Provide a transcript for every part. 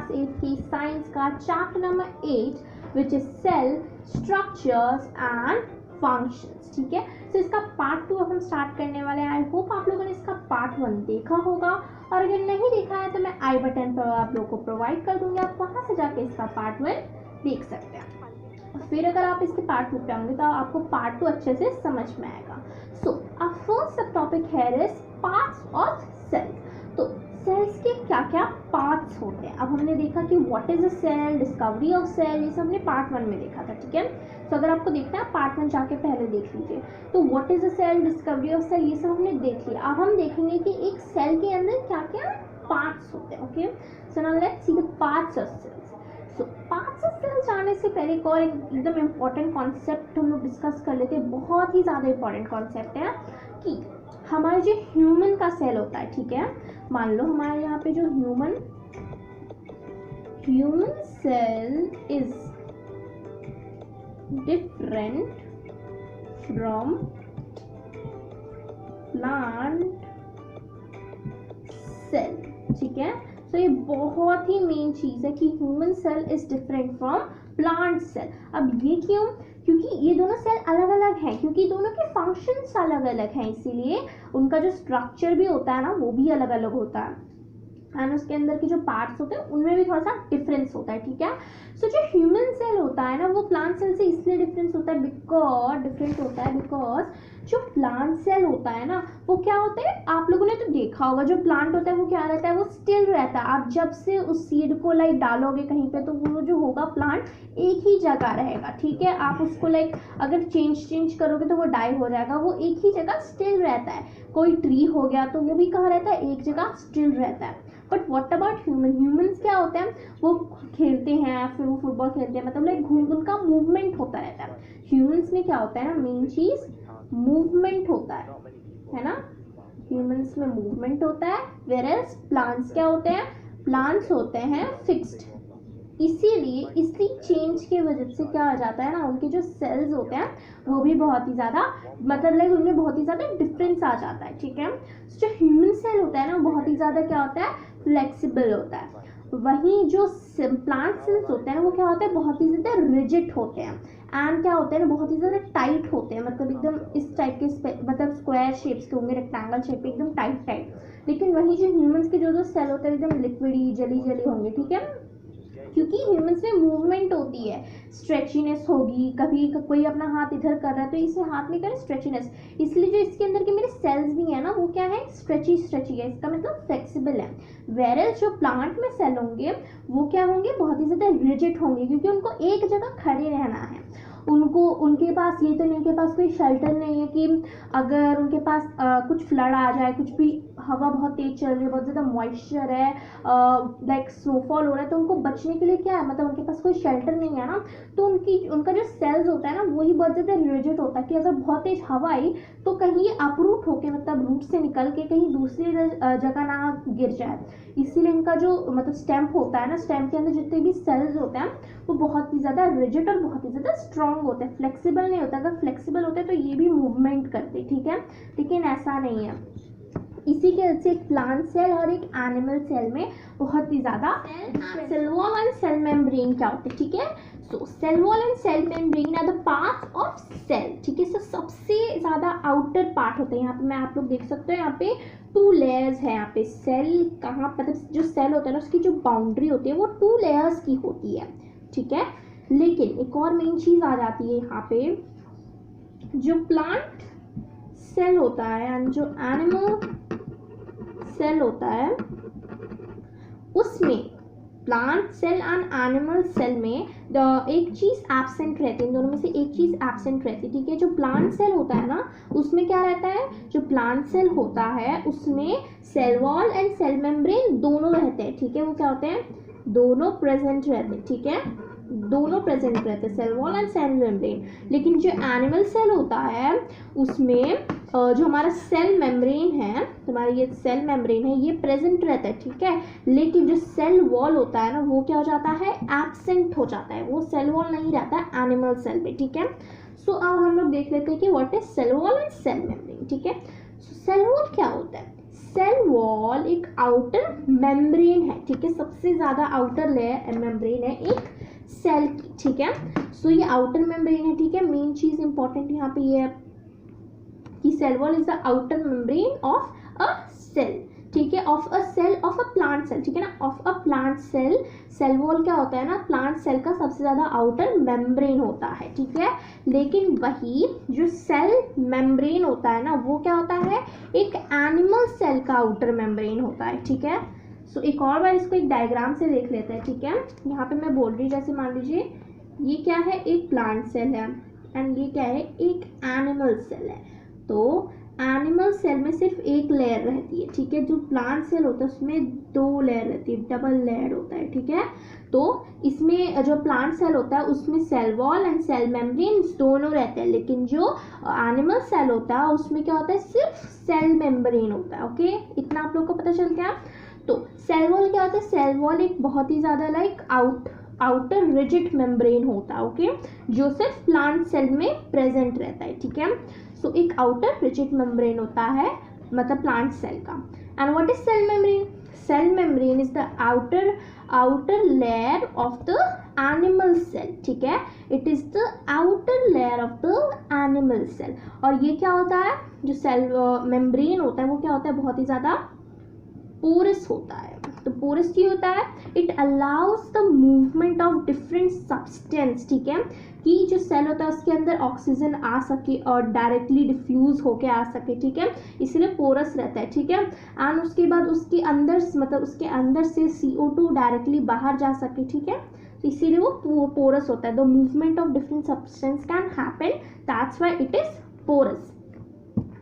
Class 8 की science का chapter number 8 which is cell structures and functions. ठीक है, तो इसका पार्ट 2 अब हम स्टार्ट करने वाले हैं। आई होप आप लोगों ने इसका पार्ट 1 देखा होगा, और अगर नहीं देखा है तो मैं आई बटन पर आप लोगों को प्रोवाइड कर दूंगी, आप वहां से जाके इसका पार्ट 1 देख सकते हैं। फिर अगर आप इसके पार्ट 2 पे आएंगे तो आपको पार्ट 2 अच्छे से समझ में आएगा। सो अब फर्स्ट सब टॉपिक है इज पार्ट्स ऑफ सेल्स। तो सेल्स के क्या क्या पार्ट्स होते हैं। अब हमने देखा कि what is a cell, discovery of cell, ये सब हमने पार्ट 1 में देखा था। ठीक है, तो अगर आपको देखना है पार्ट 1 जाके पहले देख लीजिए। तो what is a cell, discovery of cell, ये सब हमने देख लिया। अब हम देखेंगे कि एक सेल के अंदर क्या क्या पार्ट्स होते हैं। Okay, so now let's see the parts of cells. So parts of cell जाने से पहले एक और एकदम इम्पॉर्टेंट कॉन्सेप्ट हम लोग डिस्कस कर लेते हैं। बहुत ही ज़्यादा इम्पॉर्टेंट कॉन्सेप्ट है कि हमारे जो ह्यूमन का सेल होता है, ठीक है, मान लो हमारे यहाँ पे जो human cell is different from plant cell. ठीक है, तो ये बहुत ही मेन चीज है कि human cell is different from plant cell. अब ये क्यों? क्योंकि ये दोनों सेल अलग अलग हैं, क्योंकि दोनों के फंक्शंस अलग अलग हैं, इसीलिए उनका जो स्ट्रक्चर भी होता है ना वो भी अलग अलग होता है, एंड उसके अंदर के जो पार्ट्स होते हैं उनमें भी थोड़ा सा डिफरेंस होता है। ठीक है, सो जो ह्यूमन सेल होता है ना वो प्लांट सेल से इसलिए डिफरेंट होता है बिकॉज जो प्लांट सेल होता है ना वो क्या होता है, आप लोगों ने तो देखा होगा, जो प्लांट होता है वो क्या रहता है, वो स्टिल रहता है। आप जब से उस सीड को लाइक डालोगे कहीं पे तो वो जो होगा प्लांट एक ही जगह रहेगा। ठीक है, आप उसको लाइक अगर चेंज करोगे तो वो डाई हो जाएगा, वो एक ही जगह स्टिल रहता है। कोई ट्री हो गया तो वो भी कहाँ रहता है, एक जगह स्टिल रहता है। बट व्हाट अबाउट ह्यूमंस क्या होते हैं, वो खेलते हैं, फिर वो फुटबॉल खेलते हैं, मतलब लाइक उनका मूवमेंट होता रहता है। ह्यूमंस में क्या होता है ना, मेन चीज मूवमेंट होता है ना, ह्यूमंस में मूवमेंट होता है, वेयरएज प्लांट्स क्या होते हैं, प्लांट्स होते हैं फिक्स्ड। इसीलिए इसी चेंज के वजह से क्या हो जाता है ना, उनके जो सेल्स होते हैं वो भी बहुत ही ज़्यादा, मतलब लाइक उनमें बहुत ही ज़्यादा डिफरेंस आ जाता है। ठीक है, जो ह्यूमन सेल होता है ना बहुत ही ज़्यादा क्या होता है, फ्लेक्सिबल होता है। वहीं जो प्लांट सेल्स होते हैं वो क्या होते हैं, बहुत ही ज़्यादा रिजिड होते हैं, एंड क्या होते हैं ना बहुत ही ज़्यादा टाइट होते हैं, मतलब एकदम इस टाइप के, मतलब स्क्वायर शेप्स के होंगे, रेक्टेंगल शेप के, एकदम टाइट। लेकिन वहीं जो ह्यूमंस के जो सेल होते हैं एकदम लिक्विडी जली होंगे। ठीक है, क्योंकि ह्यूमंस में मूवमेंट होती है, स्ट्रेचीनेस होगी, कभी कोई अपना हाथ इधर कर रहा है तो इसे हाथ में करे स्ट्रेचीनेस, इसलिए जो इसके अंदर के मेरे सेल्स भी है ना वो क्या है, स्ट्रेची है, इसका मतलब फ्लेक्सिबल है। वेयरएज जो प्लांट में सेल होंगे वो क्या होंगे, बहुत ही ज़्यादा रिजिड होंगे, क्योंकि उनको एक जगह खड़े रहना है। उनके पास ये तो नहीं, उनके पास कोई शेल्टर नहीं है कि अगर उनके पास कुछ फ्लड आ जाए, कुछ भी हवा बहुत तेज चल रही है, बहुत ज़्यादा मॉइस्चर है, लाइक स्नोफॉल हो रहा है, तो उनको बचने के लिए क्या है, मतलब उनके पास कोई शेल्टर नहीं है ना, तो उनका जो सेल्स होता है ना वही बहुत ज़्यादा रिजिड होता है कि अगर बहुत तेज हवा आई तो कहीं अपरूट होके, मतलब रूट से निकल के कहीं दूसरी जगह ना गिर जाए। इसीलिए इनका जो मतलब स्टेम होता है ना, स्टेम के अंदर जितने भी सेल्स होते हैं वो बहुत ही ज़्यादा रिजिड और बहुत ही ज़्यादा स्ट्रॉन्ग होते हैं, फ्लेक्सिबल नहीं होता। अगर फ्लेक्सिबल होते तो ये भी मूवमेंट करते, ठीक है, लेकिन ऐसा नहीं है। इसी के वजह से एक प्लांट सेल और एक एनिमल सेल में बहुत ही ज़्यादा cell wall and cell membrane क्या होते हैं। ठीक है, so cell wall and cell membrane are the parts of cell. ठीक है, सो सबसे ज़्यादा आउटर पार्ट होता है, यहाँ पे मैं आप लोग देख सकते हो, यहाँ पे 2 लेयर्स है। यहाँ पे सेल कहाँ, मतलब जो सेल होता है ना उसकी जो बाउंड्री होती है वो 2 लेयर्स की होती है। ठीक है, लेकिन एक और मेन चीज़ आ जाती है यहाँ पे, जो प्लांट सेल होता है एंड जो एनिमल सेल होता है उसमें, plant cell and animal cell में एक चीज एब्सेंट रहती है, इन दोनों में से एक चीज एब्सेंट रहती है। ठीक है, जो प्लांट सेल होता है ना उसमें क्या रहता है, जो प्लांट सेल होता है उसमें cell wall and cell membrane दोनों रहते हैं। ठीक है, वो क्या होते हैं, दोनों प्रेजेंट रहते हैं। ठीक है, दोनों प्रेजेंट रहते हैं, cell wall and cell membrane. लेकिन जो एनिमल सेल होता है उसमें जो हमारा सेल मेम्ब्रेन है, हमारा ये सेल मेम्ब्रेन है, ये प्रेजेंट रहता है। ठीक है, लेकिन जो सेल वॉल होता है ना वो क्या हो जाता है, एब्सेंट हो जाता है, वो सेल वॉल नहीं रहता है एनिमल सेल पे। ठीक है, सो अब हम लोग देख लेते हैं कि what is cell wall and cell membrane, ठीक है। सेल वॉल क्या होता है? सेल वॉल एक आउटर मेम्ब्रेन है, ठीक है, सबसे ज्यादा आउटर लेयर मेम्ब्रेन है एक सेल की, ठीक है। सो ये आउटर मेम्ब्रेन है, ठीक है। मेन चीज इंपॉर्टेंट यहाँ पे ये है कि cell wall is the outer membrane of a cell, ठीक है, of a cell of a plant cell, ठीक है ना, of a plant cell. Cell wall क्या होता है ना, प्लांट सेल का सबसे ज्यादा आउटर मेम्ब्रेन होता है, ठीक है। लेकिन वही जो सेल मेम्ब्रेन होता है ना, वो क्या होता है, एक एनिमल सेल का आउटर मेम्ब्रेन होता है, ठीक है। सो एक और बार इसको एक डायग्राम से देख लेते हैं, ठीक है। यहाँ पे मैं बोल रही हूँ, जैसे मान लीजिए ये क्या है, एक प्लांट सेल है एंड ये क्या है, एक एनिमल सेल है। तो एनिमल सेल में सिर्फ एक लेयर रहती है, ठीक है। जो प्लांट सेल होता है उसमें 2 लेयर रहती है, डबल लेयर होता है, ठीक है। तो इसमें जो प्लांट सेल होता है उसमें cell wall and cell membrane दोनों रहते हैं, लेकिन जो एनिमल सेल होता है उसमें क्या होता है, सिर्फ सेल मेम्ब्रेन होता है, ओके। इतना आप लोग को पता चल गया। तो सेल वॉल क्या होता है, सेल वॉल एक बहुत ही ज़्यादा लाइक आउटर रिजिड मेम्ब्रेन होता है, ओके, जो सिर्फ प्लांट सेल में प्रेजेंट रहता है, ठीक है। सो एक आउटर रिजिड मेम्ब्रेन होता है मतलब प्लांट सेल का। And what is cell membrane? Cell membrane is the outer layer of the animal cell, ठीक है। It is the outer layer of the animal cell. और ये क्या होता है, जो सेल मेम्ब्रेन होता है वो क्या होता है, बहुत ही ज़्यादा पोरस होता है। तो पोरस क्या होता है, it allows the movement of different substance, ठीक है, कि जो सेल होता है उसके अंदर ऑक्सीजन आ सके और डायरेक्टली डिफ्यूज होके आ सके, ठीक है, इसलिए पोरस रहता है, ठीक है। एंड उसके बाद उसके अंदर मतलब उसके अंदर से CO2 डायरेक्टली बाहर जा सके, ठीक है, तो इसीलिए वो पोरस होता है। The movement of different substance can happen, that's why it is porous.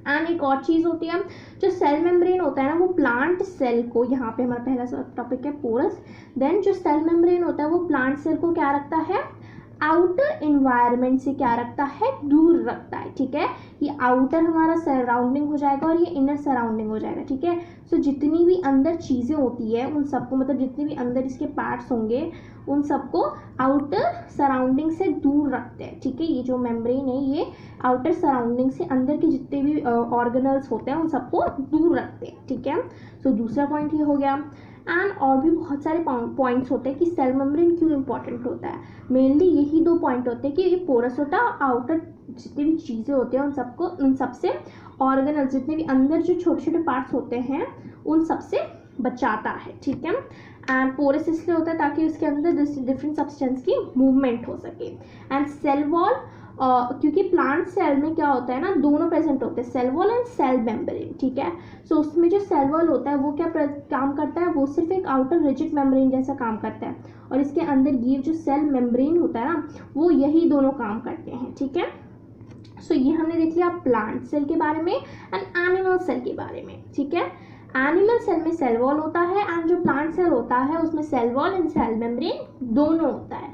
And एक और चीज़ होती है, जो सेल मेम्ब्रेन होता है ना, वो प्लांट सेल को, यहाँ पे हमारा पहला टॉपिक है पोरस, देन जो सेल मेम्ब्रेन होता है वो प्लांट सेल को क्या रखता है, आउटर इन्वायरमेंट से क्या रखता है, दूर रखता है, ठीक है। ये आउटर हमारा सराउंडिंग हो जाएगा और ये इनर सराउंडिंग हो जाएगा, ठीक है। सो जितनी भी अंदर चीज़ें होती है उन सबको, मतलब जितने भी अंदर इसके पार्ट्स होंगे उन सबको आउटर सराउंडिंग से दूर रखते हैं, ठीक है। ये जो मेम्ब्रेन है ये आउटर सराउंडिंग से अंदर के जितने भी ऑर्गेनल्स होते हैं उन सबको दूर रखते हैं, ठीक है। सो दूसरा पॉइंट ये हो गया। एंड और भी बहुत सारे पॉइंट्स होते हैं कि सेल मेम्ब्रेन क्यों इंपॉर्टेंट होता है। मेनली यही 2 पॉइंट होते हैं कि ये पोरस होता है, आउटर जितनी भी चीज़ें होती हैं उन सबसे ऑर्गेनल जितने भी अंदर जो छोटे छोटे पार्ट्स होते हैं उन सबसे बचाता है, ठीक है। एंड पोरस इसलिए होता है ताकि उसके अंदर डिफरेंट सब्सटेंस की मूवमेंट हो सके। एंड सेल वॉल क्योंकि प्लांट सेल में क्या होता है ना, दोनों प्रेजेंट होते हैं, cell wall and cell membrane, ठीक है। सो उसमें जो सेल वॉल होता है वो क्या काम करता है, वो सिर्फ एक आउटर रिजिड मेम्ब्रेन जैसा काम करता है, और इसके अंदर ये जो सेल मेम्ब्रेन होता है ना, वो यही दोनों काम करते हैं, ठीक है। सो ये हमने देख लिया प्लांट सेल के बारे में एंड एनिमल सेल के बारे में, ठीक है। एनिमल सेल में सेल वॉल होता है एंड जो प्लांट सेल होता है उसमें cell wall and cell membrane दोनों होता है।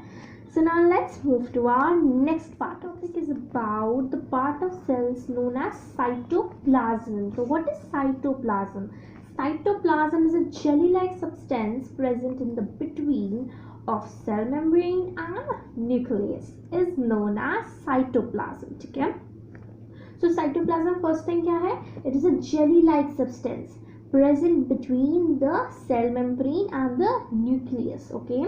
So now let's move to our next part. Topic is about the part of cells known as cytoplasm. So what is cytoplasm? Cytoplasm is a jelly-like substance present in the between of cell membrane and nucleus. Is known as cytoplasm. ठीक है? So cytoplasm first thing क्या है? It is a jelly-like substance present between the cell membrane and the nucleus. Okay.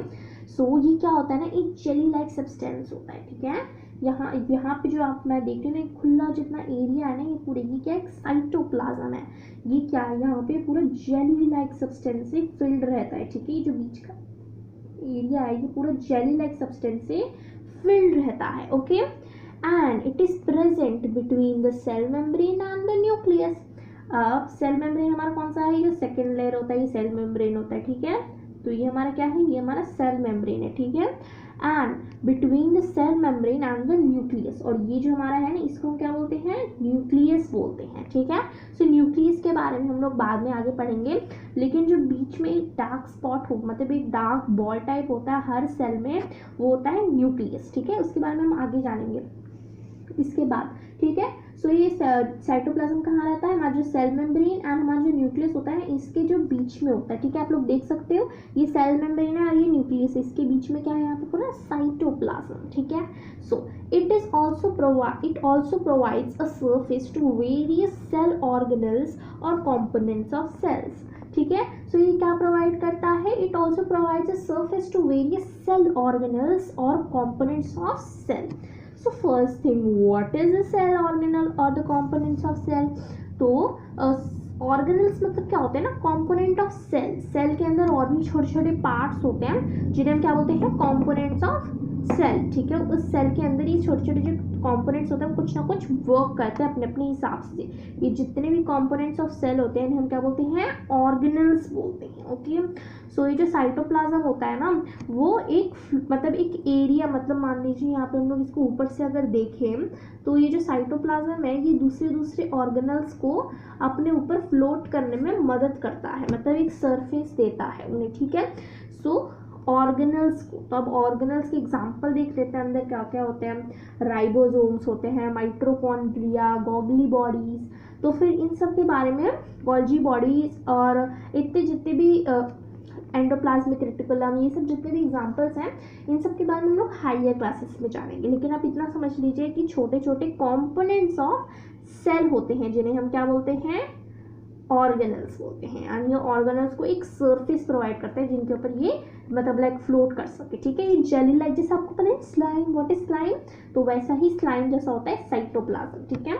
सो ये क्या होता है ना, एक जेली लाइक सब्सटेंस होता है, ठीक है। यहाँ पे जो मैं देख रही हूँ ना, खुला जितना एरिया है ना, ये पूरे ये क्या है, साइटोप्लाज्म है। ये क्या है, यहाँ पे पूरा जेली लाइक सब्सटेंस से फिल्ड रहता है, ठीक है। ये जो बीच का एरिया है ये पूरा जेली लाइक सब्सटेंस से फिल्ड रहता है, okay. And it is present between the cell membrane and the nucleus. अब सेल मेम्ब्रेन हमारा कौन सा है, ये जो सेकेंड लेयर होता है ये सेल मेम्ब्रेन होता है, ठीक है। तो ये हमारा क्या है, ये हमारा सेल मेम्ब्रेन है, ठीक है। And between the cell membrane and the nucleus, और ये जो हमारा है ना इसको क्या बोलते हैं, न्यूक्लियस बोलते हैं, ठीक है। सो न्यूक्लियस के बारे में हम लोग बाद में आगे पढ़ेंगे, लेकिन जो बीच में एक डार्क स्पॉट हो, मतलब एक डार्क बॉल टाइप होता है हर सेल में, वो होता है न्यूक्लियस, ठीक है। उसके बारे में हम आगे जानेंगे इसके बाद, ठीक है। सो ये साइटोप्लाज्म कहाँ रहता है, हमारा जो सेल मेम्ब्रेन एंड हमारा जो न्यूक्लियस होता है इसके जो बीच में होता है, ठीक है। आप लोग देख सकते हो ये सेल मेम्ब्रेन है और ये न्यूक्लियस है, इसके बीच में क्या है यहाँ पे पूरा साइटोप्लाज्म, ठीक है। सो it also provides a surface to various cell organelles or components of cells, ठीक है। सो ये क्या प्रोवाइड करता है, it also provides a surface to various cell organelles और components of cell. So first thing, what is a cell organelle or the components of cell? तो organelles मतलब क्या होते हैं ना, कंपोनेंट ऑफ सेल, सेल के अंदर और भी छोटे छोटे पार्ट्स होते हैं जिन्हें हम क्या बोलते हैं, कंपोनेंट्स ऑफ सेल, ठीक है। उस सेल के अंदर ये छोटे छोटे जो कंपोनेंट्स होते हैं कुछ ना कुछ वर्क करते हैं अपने अपने हिसाब से। ये जितने भी कंपोनेंट्स ऑफ सेल होते हैं इन्हें हम क्या बोलते हैं, ऑर्गेनल्स बोलते हैं, ओके। सो ये जो साइटोप्लाज्म होता है ना वो एक मतलब एक एरिया, मतलब मान लीजिए यहाँ पे हम लोग इसको ऊपर से अगर देखें तो ये जो साइटोप्लाज्म है ये दूसरे दूसरे ऑर्गेनल्स को अपने ऊपर फ्लोट करने में मदद करता है, मतलब एक सरफेस देता है उन्हें, ठीक है। सो ऑर्गेनल्स को, तो अब ऑर्गेनल्स के एग्जांपल देख लेते हैं अंदर क्या क्या होते हैं। राइबोसोम्स होते हैं, माइटोकॉन्ड्रिया, गॉगली बॉडीज, तो फिर इन सब के बारे में गॉल्जी बॉडीज और इतने जितने भी एंडोप्लाज्मिक रेटिकुलम, ये सब जितने भी एग्जांपल्स हैं इन सब के बारे में हम लोग हायर क्लासेस में जानेंगे। लेकिन आप इतना समझ लीजिए कि छोटे छोटे कंपोनेंट्स ऑफ सेल होते हैं जिन्हें हम क्या बोलते हैं, ऑर्गेनल्स बोलते हैं। एंड ये ऑर्गेनल्स को एक सरफेस प्रोवाइड करते हैं जिनके ऊपर ये मतलब लाइक फ्लोट कर सके, ठीक है। ये जेली लाइक, जैसे आपको पता है स्लाइम, व्हाट इज स्लाइम, तो वैसा ही स्लाइम जैसा होता है साइटोप्लाज्म, ठीक है।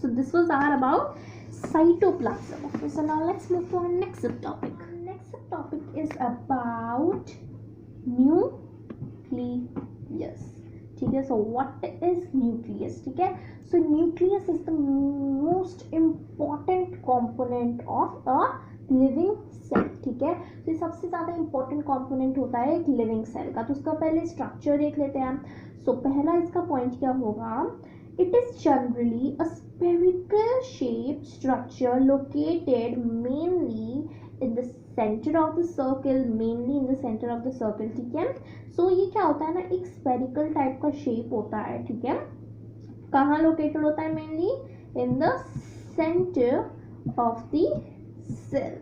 So this was our about cytoplasm. Okay, so now let's move to our next topic. Next topic is about nucleus, ठीक है। सो व्हाट इज न्यूक्लियस, ठीक है। So nucleus is the most important component of a living cell, ठीक है। तो ये सबसे ज़्यादा इंपॉर्टेंट कंपोनेंट होता है एक लिविंग सेल का। तो उसका पहले स्ट्रक्चर देख लेते हैं। सो पहला इसका पॉइंट क्या होगा, it is generally a spherical shape structure located mainly in the centre of the circle, mainly in the centre of the circle, ठीक है। सो ये क्या होता है ना, एक स्फेरिकल टाइप का शेप होता है, ठीक है। कहाँ लोकेटेड होता है, mainly in the centre of the cell,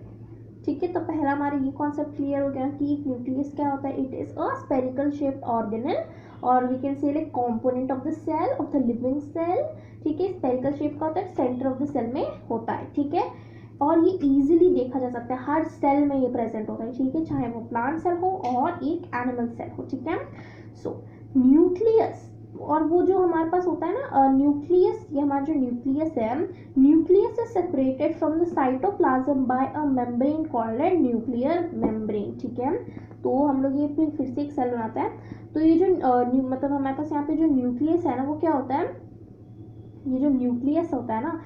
ठीक है। तो पहला हमारा ये कॉन्सेप्ट क्लियर हो गया कि एक न्यूक्लियस क्या होता है, it is a spherical shaped organelle और we can say like component of the cell of the living cell, ठीक है। स्फेरिकल शेप का होता है, सेंटर ऑफ द सेल में होता है, ठीक है। और ये इजीली देखा जा सकता है, हर सेल में ये प्रेजेंट होता है, ठीक है, चाहे वो प्लांट सेल हो और एक एनिमल सेल हो, ठीक है। सो न्यूक्लियस, और वो जो हमारे पास होता है ना न्यूक्लियस, ये हमारा जो न्यूक्लियस है, nucleus is separated from the cytoplasm by a membrane called nuclear membrane, ठीक है। तो हम लोग ये फिर से एक सेल बनाता है। तो ये जो मतलब हमारे पास यहाँ पे जो न्यूक्लियस है ना वो क्या होता है, ये जो न्यूक्लियस होता है ना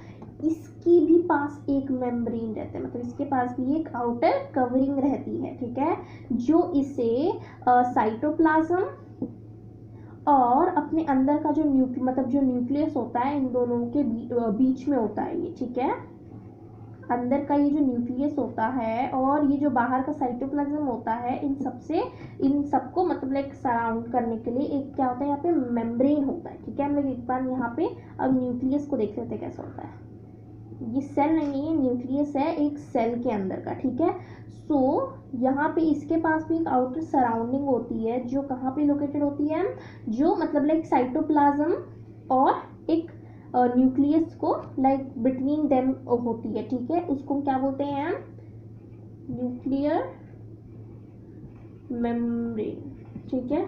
इसकी भी पास एक मेम्ब्रेन रहता है, मतलब इसके पास भी एक आउटर कवरिंग रहती है, ठीक है, जो इसे साइटोप्लाज्म और अपने अंदर का जो मतलब जो न्यूक्लियस होता है इन दोनों के बीच में होता है ये, ठीक है। अंदर का ये जो न्यूक्लियस होता है और ये जो बाहर का साइटोप्लाज्म होता है, इन सबको मतलब लाइक सराउंड करने के लिए एक क्या होता है, यहाँ पे मेम्ब्रेन होता है, ठीक है। हम लोग एक बार यहाँ पे अब न्यूक्लियस को देख लेते हैं कैसा होता है। ये सेल नहीं है, न्यूक्लियस है एक सेल के अंदर का, ठीक है। सो यहाँ पे इसके पास भी एक आउटर सराउंडिंग होती है जो कहाँ पे लोकेटेड होती है, जो मतलब लाइक साइटोप्लाज्म और एक न्यूक्लियस को लाइक बिटवीन देम होती है, ठीक है। उसको क्या बोलते हैं हम, न्यूक्लियर मेम्ब्रेन, ठीक है।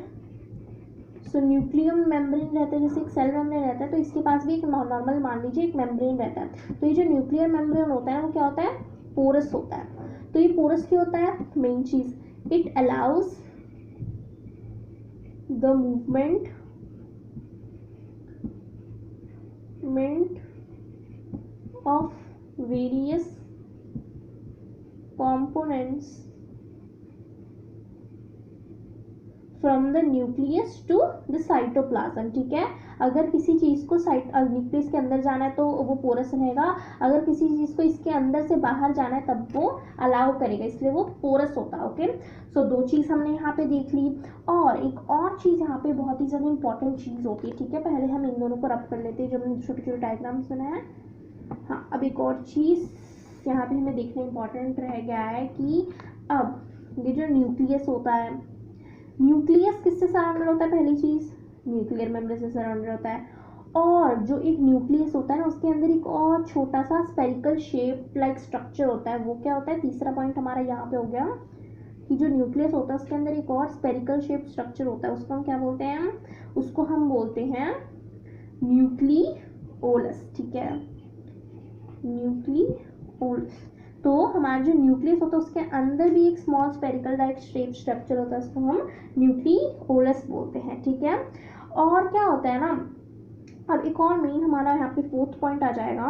सो न्यूक्लियम मेम्ब्रेन रहता है, जैसे एक सेल मेम्ब्रेन रहता है तो इसके पास भी एक नॉर्मल मान लीजिए एक मेम्ब्रेन रहता है। तो ये जो न्यूक्लियर मेम्ब्रेन होता है वो क्या होता है, पोरस होता है। तो ये पोरस क्यों होता है, मेन चीज, it allows the movement of various components from the nucleus to the cytoplasm, ठीक है। अगर किसी चीज़ को न्यूक्लियस के अंदर जाना है तो वो पोरस रहेगा, अगर किसी चीज़ को इसके अंदर से बाहर जाना है तब वो अलाउ करेगा, इसलिए वो पोरस होता है। ओके, सो दो चीज़ हमने यहाँ पे देख ली। और एक और चीज़ यहाँ पे बहुत ही ज़्यादा इंपॉर्टेंट चीज़ होती है, ठीक है। पहले हम इन दोनों को रब कर लेते हैं जो हमने छोटे छोटे डायग्राम्स बनाए हैं। हाँ, अब एक और चीज़ यहाँ पे हमें देखना इम्पॉर्टेंट रह गया है कि अब ये जो न्यूक्लियस होता है, न्यूक्लियस किससे सराउंडेड होता है? पहली चीज़ न्यूक्लियर मेम्ब्रेन से सराउंडेड होता है। और जो एक न्यूक्लियस होता है ना, उसके अंदर एक और छोटा सा स्पेरिकल शेप लाइक स्ट्रक्चर होता है। वो क्या होता है? तीसरा पॉइंट हमारा यहाँ पे हो गया कि जो न्यूक्लियस होता है उसके अंदर एक और स्पेरिकल शेप स्ट्रक्चर होता है। उसको हम क्या बोलते हैं? उसको हम बोलते हैं न्यूक्लियोलस, ठीक है, न्यूक्लियोलस। तो हमारा जो न्यूक्लियस होता है उसके अंदर भी एक small spherical like shape structure होता है, उसको हम न्यूक्लियोलस बोलते हैं, ठीक है। और क्या होता है ना, अब एक और मेन हमारा यहाँ पे फोर्थ पॉइंट आ जाएगा।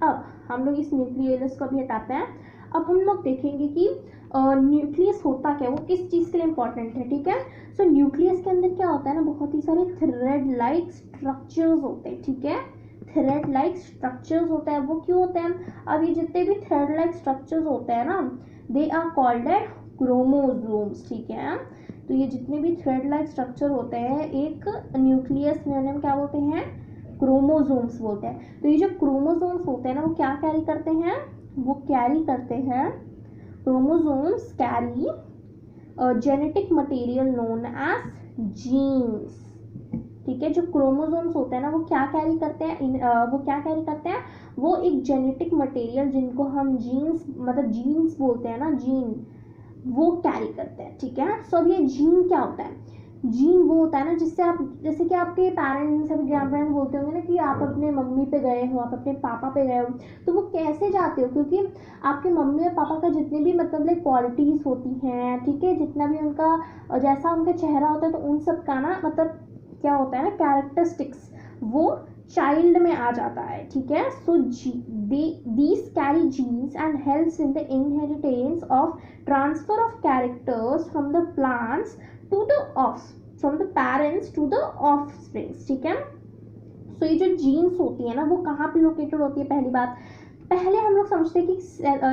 अब हम लोग इस न्यूक्लियोलस को भी हटाते हैं। अब हम लोग देखेंगे कि न्यूक्लियस होता क्या है, वो किस चीज़ के लिए इंपॉर्टेंट है, ठीक है। सो न्यूक्लियस के अंदर क्या होता है ना, बहुत ही सारे थ्रेड लाइक स्ट्रक्चर्स होते हैं, ठीक है। थ्रेड लाइक स्ट्रक्चर्स होता है, वो क्यों होते हैं? अब ये जितने भी थ्रेड लाइक स्ट्रक्चर्स होते हैं ना, they are called at chromosomes, ठीक है। तो ये जितने भी थ्रेड लाइक स्ट्रक्चर होते हैं एक न्यूक्लियस में, उन्हें क्या बोलते हैं? क्रोमोसोम्स बोलते हैं। तो ये जो क्रोमोसोम्स होते हैं ना, वो क्या कैरी करते हैं? वो कैरी करते हैं, chromosomes carry genetic material known as genes, ठीक है। जो क्रोमोसोम्स होते हैं ना, वो क्या कैरी करते हैं? वो क्या कैरी करते हैं? वो एक जेनेटिक मटेरियल जिनको हम जीन्स, मतलब जीन्स बोलते हैं ना, जीन, वो कैरी करते हैं, ठीक है। सो अब ये जीन क्या होता है? जीन वो होता है ना जिससे आप, जैसे कि आपके पेरेंट्स या ग्रैंड पेरेंट्स बोलते होंगे ना कि आप अपने मम्मी पे गए हो, आप अपने पापा पे गए हो, तो वो कैसे जाते हो? क्योंकि आपके मम्मी और पापा का जितने भी मतलब लाइक क्वालिटीज़ होती हैं, ठीक है, जितना भी उनका जैसा उनका चेहरा होता है, तो उन सब का ना मतलब क्या होता है ना, कैरेक्टरिस्टिक्स, वो चाइल्ड में आ जाता है, ठीक है। सो these carry genes and helps in the inheritance of transfer of characters from the plants to the from the parents to the offsprings, ठीक है। सो ये जो जीन्स होती है ना, वो कहाँ पे लोकेटेड होती है? पहली बात, पहले हम लोग समझते हैं कि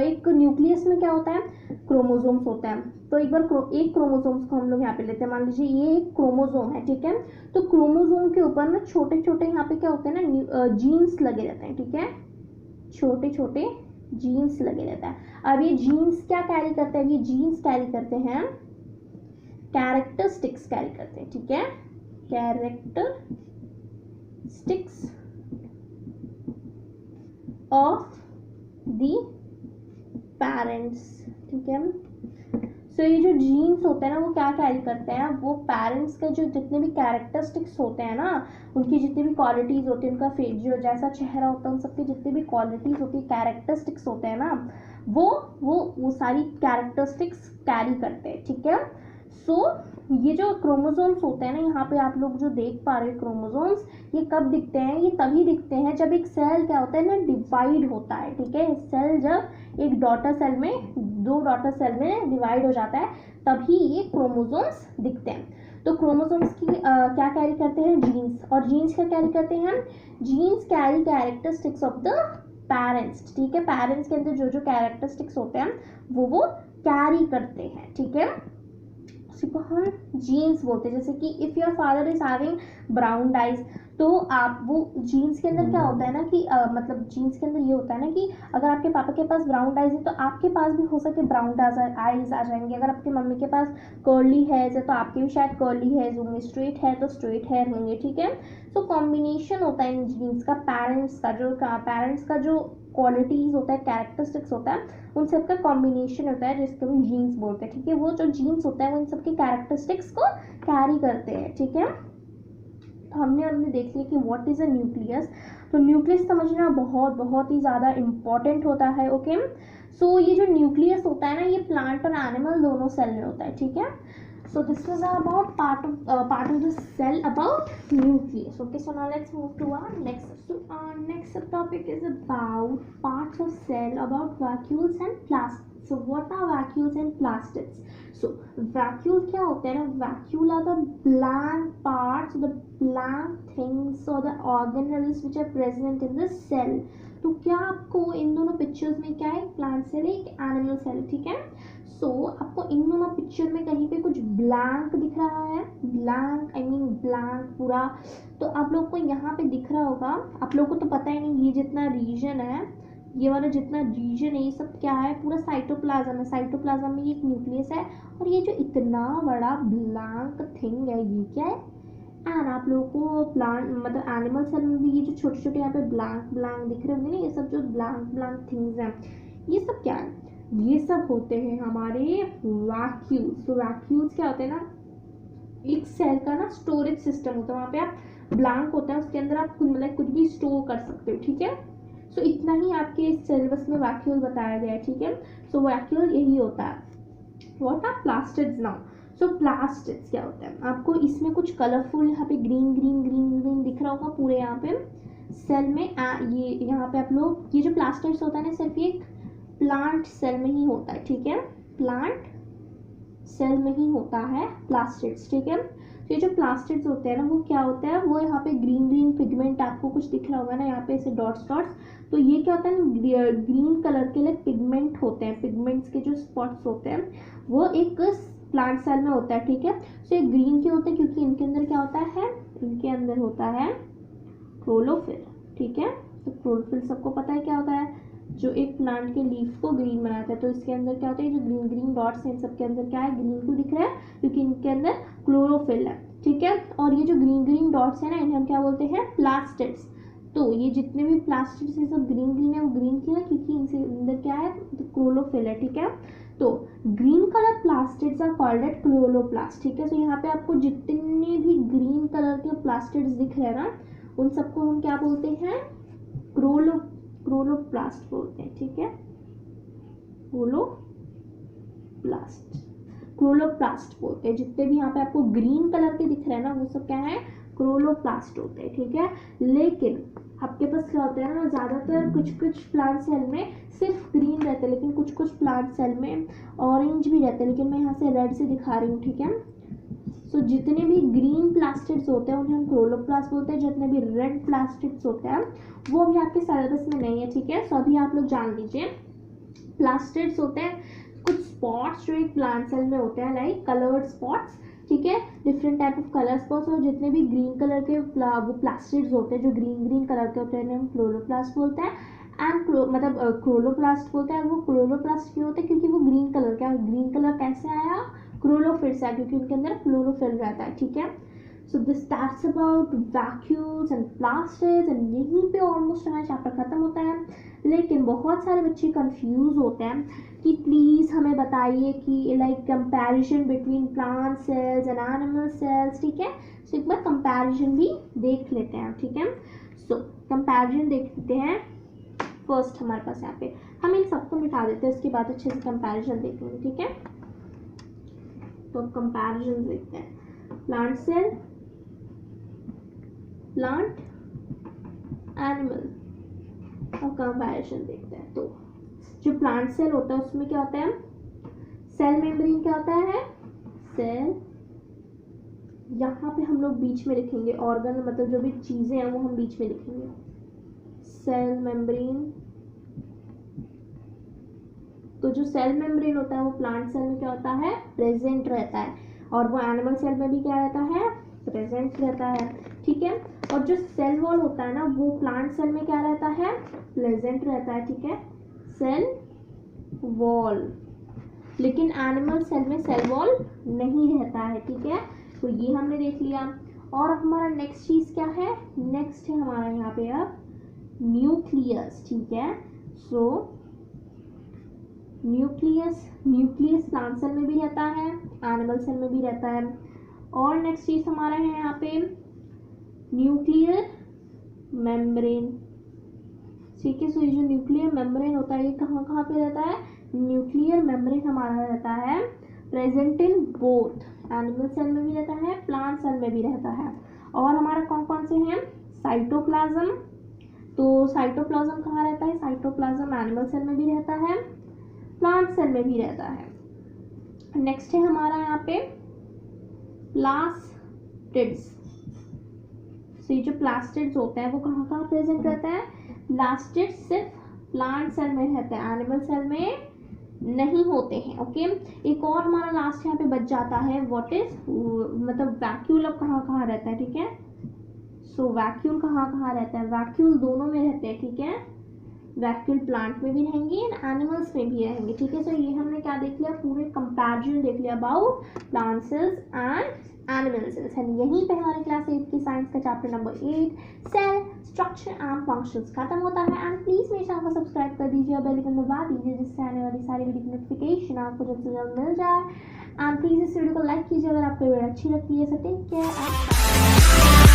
एक न्यूक्लियस में क्या होता है? क्रोमोसोम्स होते हैं। तो एक बार एक क्रोमोसोम्स को हम लोग यहाँ पे लेते हैं, मान लीजिए ये एक क्रोमोसोम है, ठीक है। तो क्रोमोसोम के ऊपर ना छोटे छोटे यहाँ पे क्या होते हैं ना, जीन्स लगे रहते हैं, ठीक है, छोटे छोटे जीन्स लगे रहता है। अब ये जीन्स क्या कैरी करते हैं? ये जीन्स कैरी करते हैं कैरेक्टरिस्टिक्स कैरी करते हैं, ठीक है, कैरेक्टरिस्टिक्स ऑफ दी पेरेंट्स, ठीक है। सो ये जो जीन्स होते हैं ना, वो क्या कैरी करते हैं? वो पेरेंट्स के जो जितने भी कैरेक्टरिस्टिक्स होते हैं ना, उनकी जितनी भी क्वालिटीज़ होती है, उनका फेस जो जैसा चेहरा होता है, उन सबकी जितनी भी क्वालिटीज़ होती है, कैरेक्टरिस्टिक्स होते हैं ना, वो सारी कैरेक्टरिस्टिक्स कैरी करते हैं, ठीक है। सो ये जो क्रोमोसोम्स होते हैं ना, यहाँ पे आप लोग जो देख पा रहे हैं क्रोमोसोम्स, ये कब दिखते हैं? ये तभी दिखते हैं जब एक सेल क्या होता है ना, डिवाइड होता है, ठीक है। सेल जब एक डॉटर सेल में, दो डॉटर सेल में डिवाइड हो जाता है, तभी ये क्रोमोसोम्स दिखते हैं। तो क्रोमोसोम्स की क्या कैरी करते हैं? जीन्स। और जीन्स क्या कैरी करते हैं? Genes carry characteristics of the parents, ठीक है। पेरेंट्स के अंदर जो जो कैरेक्टरिस्टिक्स होते हैं वो कैरी करते हैं, ठीक है। उसी को हम जीन्स बोलते हैं। जैसे कि if your father is having brown eyes, तो आप वो जीन्स के अंदर क्या होता है ना कि मतलब जीन्स के अंदर ये होता है ना कि अगर आपके पापा के पास ब्राउन आइज है तो आपके पास भी हो सके ब्राउन आइज आ जाएंगे। अगर आपके मम्मी के पास कर्ली हेयर्स है तो आपके भी शायद कर्ली हेयर्स होंगे, स्ट्रेट हेयर तो स्ट्रेट हेयर होंगे, ठीक है। सो कॉम्बिनेशन होता है इन जीन्स का, पेरेंट्स का जो क्वालिटीज़ होता है, कैरेक्टरिस्टिक्स होता है, उन सब का कॉम्बिनेशन होता है जिसको हम जीन्स बोलते हैं, ठीक है। वो जो जीन्स होता है वो इन सब के कैरेक्टरिस्टिक्स को कैरी करते हैं, ठीक है। तो हमने देख लिया कि व्हाट इज़ अ न्यूक्लियस। तो न्यूक्लियस समझना बहुत बहुत ही ज़्यादा इम्पॉर्टेंट होता है, ओके। सो ये जो न्यूक्लियस होता है ना, ये प्लांट और एनिमल दोनों सेल में होता है, ठीक है। So this was about part of the cell about nucleus. Okay, so now let's move to our next. So our next topic is about parts of cell, about vacuoles and so what are vacuoles and plastids? So vacuole क्या होते हैं ना, vacuole are the blank parts, the blank things और the organelles which are present in the cell. तो क्या आपको इन दोनों pictures में क्या है, प्लांट सेल है, एक एनिमल सेल, ठीक है। सो आपको इन दोनों पिक्चर में कहीं पे कुछ ब्लैंक दिख रहा है, ब्लैंक आई मीन ब्लैंक पूरा, तो आप लोग को यहाँ पे दिख रहा होगा, आप लोग को तो पता ही नहीं, ये जितना रीजन है, ये वाला जितना रीजन है, ये सब क्या है, पूरा साइटोप्लाज्म है। साइटोप्लाज्म में ये एक न्यूक्लियस है, और ये जो इतना बड़ा ब्लैंक थिंग है, ये क्या है। एंड आप लोगों को प्लांट मतलब एनिमल सेल में भी ये जो छोटे छोटे यहाँ पे ब्लैंक ब्लैंक दिख रहे होंगे ना, ये सब जो ब्लैंक ब्लैंक थिंग्स हैं, ये सब क्या है, ये सब होते हैं हमारे वैक्यूल्स। तो वैक्यूल्स क्या होते हैं ना, एक सेल का ना स्टोरेज सिस्टम होता है, वहाँ पे आप ब्लैंक होता है, उसके अंदर आप मतलब कुछ भी स्टोर कर सकते हो, ठीक है। सो इतना ही आपके इस सिलेबस में वैक्यूल बताया गया है, ठीक है। सो वैक्यूल यही होता है। What are plastids now? So plastids क्या होता है, आपको इसमें कुछ कलरफुल यहाँ पे ग्रीन ग्रीन ग्रीन ग्रीन दिख रहा होगा पूरे यहाँ पे सेल में। ये यहाँ पे आप लोग, ये जो प्लास्टिड्स होता है ना, सिर्फ ये प्लांट सेल में ही होता है, ठीक है। प्लांट सेल में ही होता है प्लास्टिड्स, ठीक है। तो ये जो प्लास्टिड्स होते हैं ना, वो क्या होता है, वो यहाँ पे ग्रीन ग्रीन पिगमेंट आपको कुछ दिख रहा होगा ना, यहाँ पे ऐसे डॉट्स डॉट्स, तो ये क्या होता है ना, ग्रीन कलर के लिए पिगमेंट होते हैं, पिगमेंट्स के जो स्पॉट्स होते हैं वो एक प्लांट सेल में होता है, ठीक है। तो ये ग्रीन क्यों होते हैं, क्योंकि इनके अंदर क्या होता है, इनके अंदर होता है क्लोरोफिल, ठीक है। तो क्लोरोफिल सबको पता है क्या होता है, जो एक प्लांट के लीफ को ग्रीन बनाता है। तो इसके अंदर क्या होता है, जो ग्रीन ग्रीन डॉट्स हैं, इन सब के अंदर क्या है, ग्रीन क्यों दिख रहा है, क्योंकि इनके अंदर क्लोरोफिल है, ठीक है। और ये जो ग्रीन ग्रीन डॉट्स है ना, इन्हें हम क्या बोलते हैं, प्लास्टिड्स। तो ये जितने भी प्लास्टिड्स ये सब ग्रीन ग्रीन है, वो ग्रीन क्यों है, क्योंकि इनसे अंदर क्या है, क्लोरोफिल है, ठीक है। तो green colour plastids are called at chloroplast, ठीक है। तो यहाँ पे आपको जितने भी ग्रीन कलर के प्लास्टिड्स दिख रहे हैं ना, उन सबको हम क्या बोलते हैं, क्लोरोप्लास्ट बोलते हैं, ठीक है। क्लोरोप्लास्ट बोलते हैं। जितने भी यहाँ पे आपको ग्रीन कलर के दिख रहे हैं ना, वो सब क्या है, क्लोरोप्लास्ट होते हैं, ठीक है। लेकिन आपके पास क्या होता है ना, ज़्यादातर कुछ कुछ प्लांट सेल में सिर्फ ग्रीन रहते हैं, लेकिन कुछ कुछ प्लांट सेल में ऑरेंज भी रहते हैं, लेकिन मैं यहाँ से रेड से दिखा रही हूँ, ठीक है। सो जितने भी ग्रीन प्लास्टिड्स होते हैं उन्हें हम क्लोरोप्लास्ट बोलते हैं, जितने भी रेड प्लास्टिड्स होते हैं वो भी आपके सिलेबस में नहीं है, ठीक है। सो अभी आप लोग जान लीजिए, प्लास्टिड्स होते हैं कुछ स्पॉट्स जो एक प्लांट सेल में होते हैं, लाइक कलर्ड स्पॉट्स, ठीक है, different type of colour spots. और जितने भी ग्रीन कलर के वो प्लास्टिड्स होते हैं जो ग्रीन ग्रीन कलर के होते हैं, हम क्लोरोप्लास्ट बोलते हैं। एंड मतलब क्लोरोप्लास्ट बोलते हैं। वो क्लोरोप्लास्ट क्यों होते हैं, क्योंकि वो ग्रीन कलर का, ग्रीन कलर कैसे आया, क्लोरोफिल से आया, क्योंकि उनके अंदर क्लोरोफिल रहता है, ठीक है। So this that's about vacuoles and plastids, and यहीं पे ऑलमोस्ट हमारा चैप्टर खत्म होता है। लेकिन बहुत सारे बच्चे कंफ्यूज होते हैं कि प्लीज़ हमें बताइए कि like comparison between plant cells and animal sales, ठीक है। सो एक बार कंपैरिजन भी देख लेते हैं, ठीक है। सो कंपैरिजन देख लेते हैं। फर्स्ट हमारे पास यहाँ पे हम इन सबको मिटा देते हैं, उसके बाद अच्छे से कंपैरिजन देखेंगे, ठीक है। तो अब कंपैरिजन देखते हैं, प्लांट सेल, प्लांट, एनिमल, और कंपैरिजन देखते हैं। तो जो प्लांट सेल होता है उसमें क्या होता है, सेल मेम्ब्रेन क्या होता है, सेल, यहाँ पे हम लोग बीच में लिखेंगे, ऑर्गन मतलब जो भी चीजें हैं वो हम बीच में लिखेंगे, सेल मेम्ब्रेन। तो जो सेल मेम्ब्रेन होता है वो प्लांट सेल में क्या होता है, प्रेजेंट रहता है, और वो एनिमल सेल में भी क्या रहता है, प्रेजेंट रहता है, ठीक है। और जो सेल वॉल होता है ना, वो प्लांट सेल में क्या रहता है, प्रेजेंट रहता है, ठीक है, सेल वॉल। लेकिन एनिमल सेल में सेल वॉल नहीं रहता है, ठीक है। तो ये हमने देख लिया। और हमारा नेक्स्ट चीज क्या है, नेक्स्ट है हमारा यहाँ पे अब न्यूक्लियस, ठीक है। सो न्यूक्लियस प्लांट सेल में भी रहता है, एनिमल सेल में भी रहता है। और नेक्स्ट चीज हमारा है यहाँ पे न्यूक्लियर मेम्ब्रेन, ठीक है। सो ये जो न्यूक्लियर मेम्ब्रेन होता है ये कहाँ कहाँ पे रहता है, न्यूक्लियर मेम्ब्रेन हमारा रहता है present in both, animal cell में भी रहता है, प्लांट सेल में भी रहता है। और हमारा कौन कौन से हैं, साइटोप्लाज्म। तो साइटोप्लाज्म कहाँ रहता है, साइटोप्लाज्म एनिमल सेल में भी रहता है, प्लांट सेल में भी रहता है। नेक्स्ट है हमारा यहाँ पे प्लास्टिड्स। तो ये जो प्लास्टिड्स होते हैं वो कहाँ कहाँ प्रेजेंट रहते हैं? प्लास्टिड्स सिर्फ प्लांट सेल में रहते हैं, एनिमल सेल में नहीं होते हैं। ओके, एक और हमारा लास्ट यहाँ पे बच जाता है, व्हाट इज मतलब वैक्यूल अब कहाँ कहाँ रहता है, ठीक है। सो वैक्यूल कहाँ कहाँ रहता है? वैक्यूल दोनों में रहते हैं, ठीक है। वैक्यूल प्लांट में भी रहेंगे एंड एनिमल्स में भी रहेंगे, ठीक है। सो ये हमने क्या देख लिया? पूरे कंपैरिजन देख लिया about plant cells and animal cells. And यहीं पे हमारे क्लास 8 की साइंस का chapter number 8 cell structure and functions खत्म होता है। एंड प्लीज मेरे चैनल को सब्सक्राइब कर दीजिए और बेल आइकन दबा दीजिए जिससे आने वाली सारी वीडियो की नोटिफिकेशन आपको जल्द से जल्द मिल जाए। एंड प्लीज इस वीडियो को लाइक कीजिए अगर आपको वीडियो अच्छी लगती है। So take care.